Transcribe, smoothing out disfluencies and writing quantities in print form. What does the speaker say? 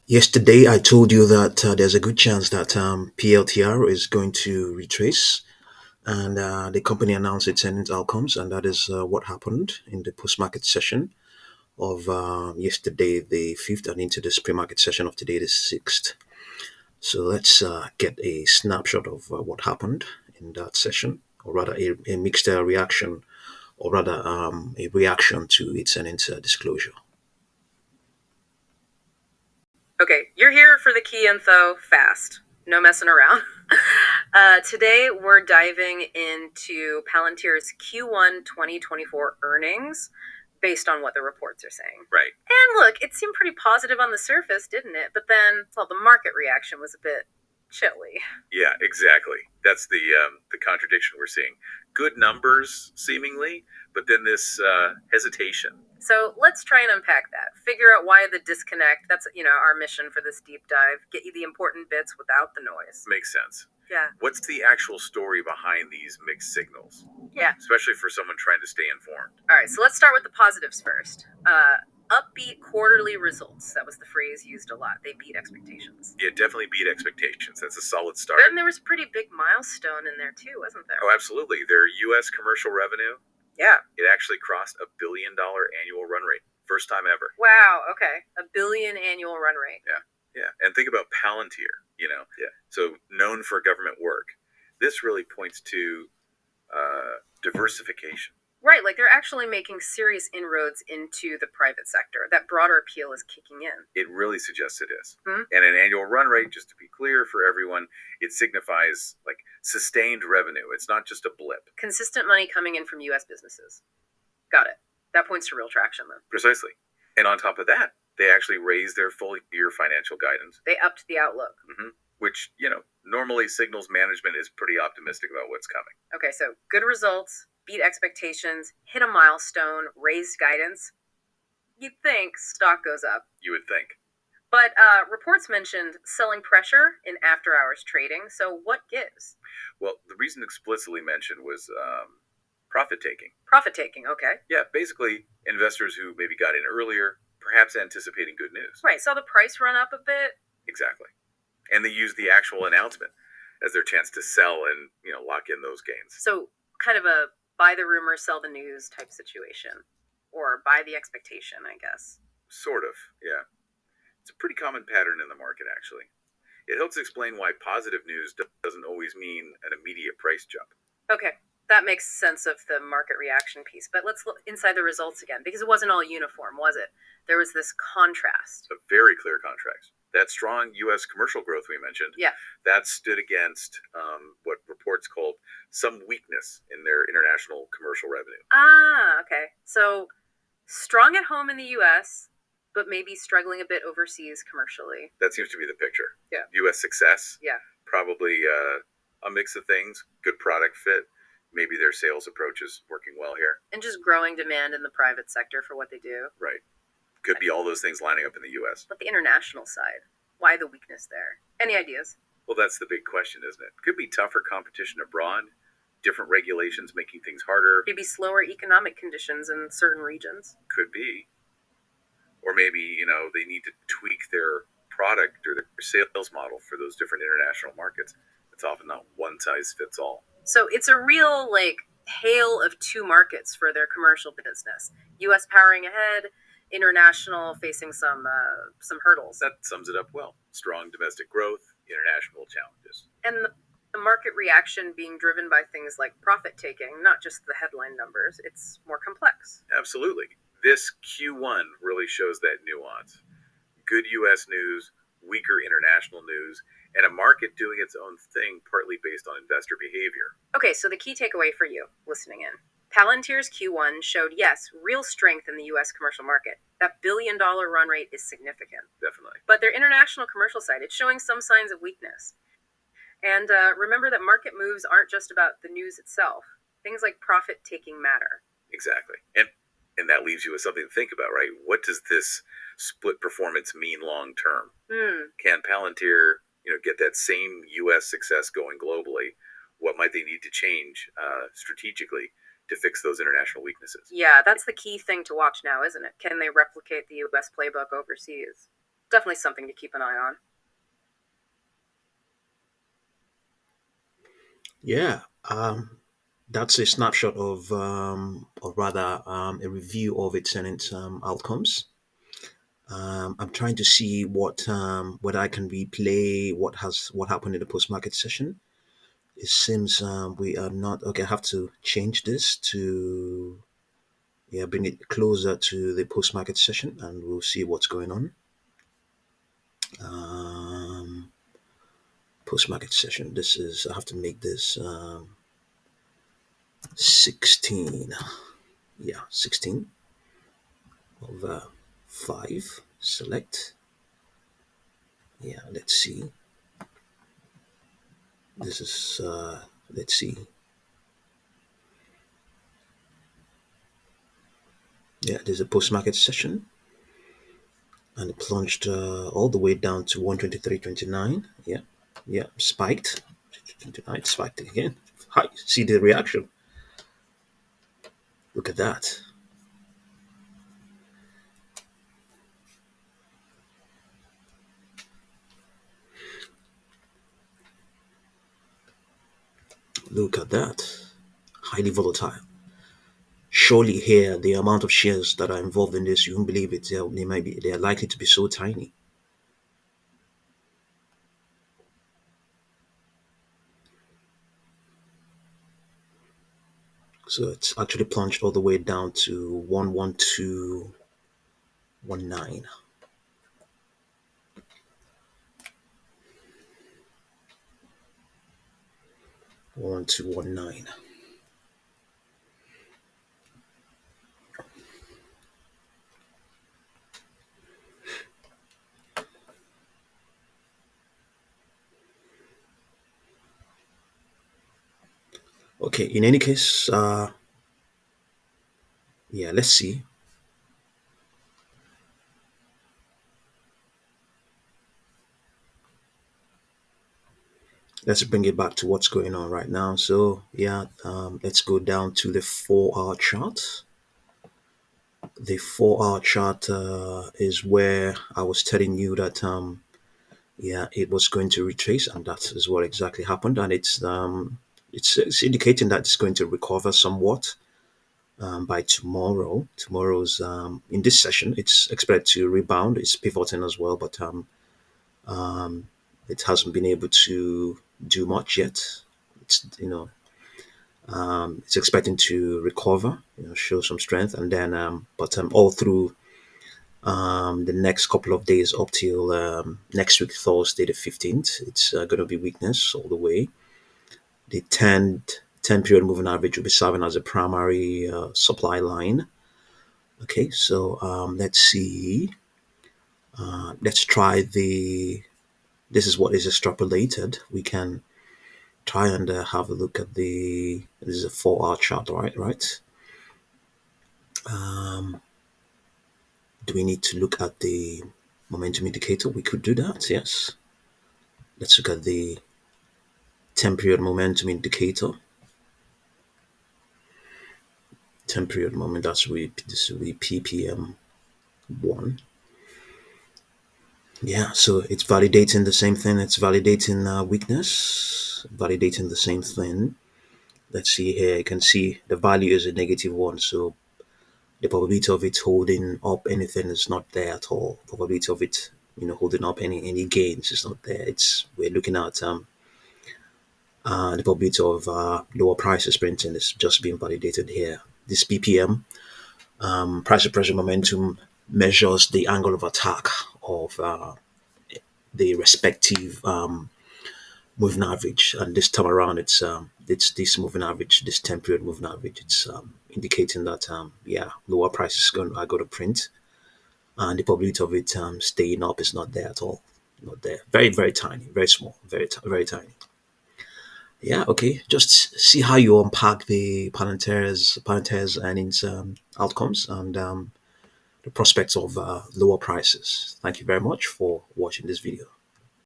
Yesterday, I told you that there's a good chance that PLTR is going to retrace, and the company announced its earnings outcomes, and that is what happened in the post-market session of yesterday, the 5th, and into this pre-market session of today, the 6th. So let's get a snapshot of what happened in that session, or rather a mixed reaction, or rather a reaction to its earnings disclosure. Okay, you're here for the key info fast. No messing around. Today, we're diving into Palantir's Q1 2024 earnings based on what the reports are saying. Right. And look, it seemed pretty positive on the surface, didn't it? But then, well, the market reaction was a bit chilly. Yeah, exactly. That's the contradiction we're seeing. Good numbers, seemingly, but then this hesitation. So let's try and unpack that. Figure out why the disconnect. That's, our mission for this deep dive. Get you the important bits without the noise. Makes sense. Yeah. What's the actual story behind these mixed signals? Yeah. Especially for someone trying to stay informed. All right, so let's start with the positives first. Upbeat quarterly results. That was the phrase used a lot. They beat expectations. Yeah, definitely beat expectations. That's a solid start. And there was a pretty big milestone in there too, wasn't there? Oh, absolutely. Their U.S. commercial revenue, Yeah. it actually crossed $1 billion annual run rate. First time ever. Wow, okay. $1 billion annual run rate. Yeah, and think about Palantir, so known for government work. This really points to diversification. Right, like they're actually making serious inroads into the private sector. That broader appeal is kicking in. It really suggests it is. Hmm? And an annual run rate, just to be clear for everyone, it signifies like sustained revenue. It's not just a blip. Consistent money coming in from U.S. businesses. Got it. That points to real traction then. Precisely. And on top of that, they actually raised their full year financial guidance. They upped the outlook. Which, normally signals management is pretty optimistic about what's coming. Okay, so good results, beat expectations, hit a milestone, raised guidance. You'd think stock goes up. You would think. But reports mentioned selling pressure in after-hours trading, so what gives? Well, the reason explicitly mentioned was profit taking. Profit taking, okay. Yeah, basically investors who maybe got in earlier, perhaps anticipating good news. Right, saw the price run up a bit. Exactly. And they used the actual announcement as their chance to sell and, lock in those gains. So kind of a buy the rumor, sell the news type situation. Or buy the expectation, I guess. Sort of, yeah. It's a pretty common pattern in the market, actually. It helps explain why positive news doesn't always mean an immediate price jump. Okay, that makes sense of the market reaction piece. But let's look inside the results again, because it wasn't all uniform, was it? There was this contrast. A very clear contrast. That strong U.S. commercial growth we mentioned, that stood against what reports called some weakness in their international commercial revenue. Ah, okay. So strong at home in the U.S., but maybe struggling a bit overseas commercially. That seems to be the picture. Yeah. U.S. success. Yeah. Probably a mix of things. Good product fit. Maybe their sales approach is working well here. And just growing demand in the private sector for what they do. Right. Could be all those things lining up in the U.S. But the international side, why the weakness there? Any ideas? Well, that's the big question, isn't it? Could be tougher competition abroad, different regulations making things harder. Maybe slower economic conditions in certain regions. Could be. Or maybe, they need to tweak their product or their sales model for those different international markets. It's often not one size fits all. So it's a real, hail of two markets for their commercial business. U.S. powering ahead, international facing some hurdles. That sums it up well. Strong domestic growth, international challenges. And the market reaction being driven by things like profit taking, not just the headline numbers. It's more complex. Absolutely. This Q1 really shows that nuance. Good U.S. news, weaker international news, and a market doing its own thing partly based on investor behavior. Okay, so the key takeaway for you listening in. Palantir's Q1 showed, yes, real strength in the U.S. commercial market. That $1 billion run rate is significant. Definitely. But their international commercial side, it's showing some signs of weakness. And remember that market moves aren't just about the news itself. Things like profit-taking matter. Exactly. And that leaves you with something to think about, right? What does this split performance mean long term? Can Palantir, get that same U.S. success going globally? What might they need to change strategically to fix those international weaknesses? Yeah, that's the key thing to watch now, isn't it? Can they replicate the U.S. playbook overseas? definitely something to keep an eye on. Yeah, that's a snapshot of, or rather, a review of its Senate outcomes. I'm trying to see whether I can replay what happened in the post market session. It seems we are not okay. I have to change this to, yeah, bring it closer to the post market session, and we'll see what's going on. Um, Post market session. This is, I have to make this 16. Yeah, 16 over 5. Select. Yeah, let's see. This is let's see. Yeah, there's a post market session, and it plunged all the way down to 123.29. Yeah, yeah, spiked. 29 spiked again. Hi, see the reaction. Look at that. Look at that. Highly volatile. Surely here, the amount of shares that are involved in this, you won't believe it. They are likely to be so tiny. So it's actually plunged all the way down to 11219. 11219. Okay, in any case, yeah, let's see. Let's bring it back to what's going on right now. So, yeah, let's go down to the 4-hour chart. The 4-hour chart is where I was telling you that, yeah, it was going to retrace, and that is what exactly happened. And it's indicating that it's going to recover somewhat by tomorrow. Tomorrow's in this session, it's expected to rebound. It's pivoting as well, but it hasn't been able to do much yet. It's expecting to recover, show some strength, and then but all through the next couple of days up till next week, Thursday the 15th, it's going to be weakness all the way. The 10 period moving average will be serving as a primary supply line. Okay, so let's see. Let's try this is what is extrapolated. We can try and have a look at this is a 4-hour chart, right? Do we need to look at the momentum indicator? We could do that, yes. Let's look at the 10 period momentum indicator. 10 period moment, this will be ppm 1. Yeah, so it's validating the same thing. It's validating weakness, validating the same thing. Let's see here. You can see the value is a -1, so the probability of it holding up anything is not there at all. Probability of it, holding up any gains is not there. We're looking at the probability of lower prices printing is just being validated here. This BPM, price to pressure momentum, measures the angle of attack of the respective moving average, and this time around it's this moving average, this 10 period moving average. It's indicating that yeah, lower prices are going to print, and the probability of it staying up is not there at all. Not there. Very, very tiny, very small, very tiny. Yeah, okay. Just see how you unpack the Palantir's earnings outcomes and the prospects of lower prices. Thank you very much for watching this video.